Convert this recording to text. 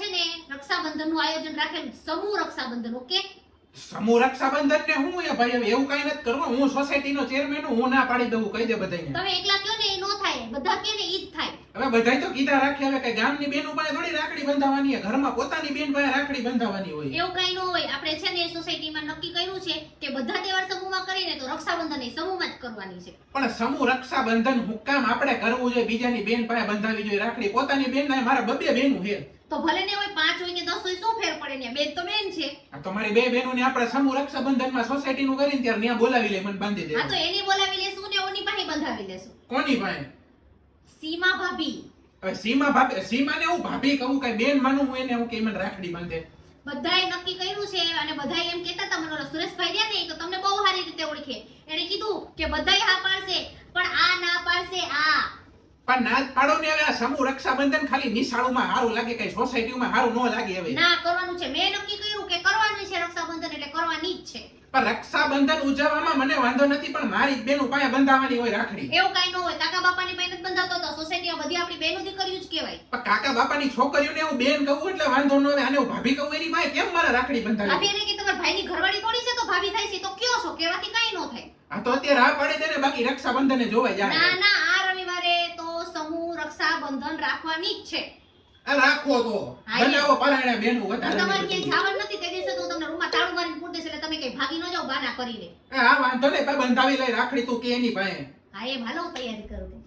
છે ને રક્ષાબંધનનું આયોજન રાખેલું છે. સમૂહ રક્ષાબંધન. ઓકે, સમૂહ રક્ષાબંધન ને હું એ ભાઈ હવે એવું કઈ નથી કરવું. હું સોસાયટીનો ચેરમેન હું ના પાડી દઉં કહી દે બધાને. તમે એકલા કયો ને એ નો થાય, બધા કે ને ઈ જ થાય. હવે બધાય તો કીધા રાખે હવે કે ગામની બેનો પાસે થોડી રાખડી બંધાવવાની છે, ઘરમાં પોતાની બેન પાસે રાખડી બંધાવવાની હોય. એવું કઈ ન હોય. આપણે છે ને સોસાયટીમાં નક્કી કર્યું છે કે બધા તહેવાર સમૂહમાં કરીને તો રક્ષાબંધન એ સમૂહમાં જ કરવાની છે. પણ સમૂહ રક્ષાબંધન હું કામ આપણે કરવું જોઈએ? બીજાની બેન પાસે બંધાવી જોઈએ રાખડી. પોતાની બેન ના મારા બબે બેનું છે. તો ભલે ને હોય 5 હોય કે 10 હોય, શું ફેર પડે ને? બેન તો બેન છે. આ તો મારી બે બહેનોને આપણે સમૂહ રક્ષાબંધનમાં સોસાયટીનું કરીને ત્યારે ત્યાં બોલાવી લે, મને બાંધી દે. હા, તો એની બોલાવી લેશું ને ઓની પાસે બંધાવી લેશું. કોની પાસે? સીમા ભાભી. હવે સીમા ભાભી, સીમાને હું ભાભી કહું કઈ બેન માનું હું એને હું કે મને રાખડી બાંધે? બધાએ નક્કી કર્યું છે અને બધાએ એમ કહેતા હતા, મને ઓલા સુરેશભાઈ રહ્યા ને એ તો તમને બહુ સારી રીતે ઓળખે. એણે કીધું કે બધાએ હા પાડશે પણ આ ના પાડશે આ. પણ ના જ પાડો ને હવે. આ સમૂહ રક્ષાબંધન ખાલી નિશાળોમાં સારું લાગે, કઈ સોસાયટીમાં સારું ન લાગે. હવે ના કરવાનું છે. મેં નક્કી કર્યું કે કરવાનું છે રક્ષાબંધન, એટલે કરવાની જ છે. પણ રક્ષાબંધન ઉજવવામાં મને વાંધો નથી, પણ મારી જ બેનું પાસે બંધાવવાની હોય રાખડી. એવું કઈ ન હોય. કાકા બાપાની પાસે જ બંધાતો હતો. સોસાયટીમાં બધી આપણી બહેનો દીકરીઓ જ કહેવાય. પણ કાકા બાપાની છોકરીઓને હું બેન કહું એટલે વાંધો ન આવે. આને હું ભાભી કહું એની પાસે કેમ મારે રાખડી બંધાવી? ભાભી એને કે તમારા ભાઈની ઘરવાળી થોડી છે તો ભાભી થાય છે, તો કયો છો? કહેવાથી કઈ ન થાય. આ તો અત્યારે આ પાડે તેને, બાકી રક્ષાબંધને જોવાય જાય. ના ના, આ રવિવારે તો સમૂહ રક્ષાબંધન રાખવાની જ છે. આ રાખો તો હા, બનાવો પરાણે બેનું હું વધારે. તમારે ક્યાંય જવાનું નથી તે દિવસે તો હું તમને રૂમમાં તાળું મારીને પૂરી દઈશ, એટલે તમે કઈ ભાગી ન જાઓ બહાના કરીને. આ વાંધો નહીં, બંધાવી લઈ રાખડી તું કે એની પાસે. હા, એમ હાલો, હું તૈયારી કરું.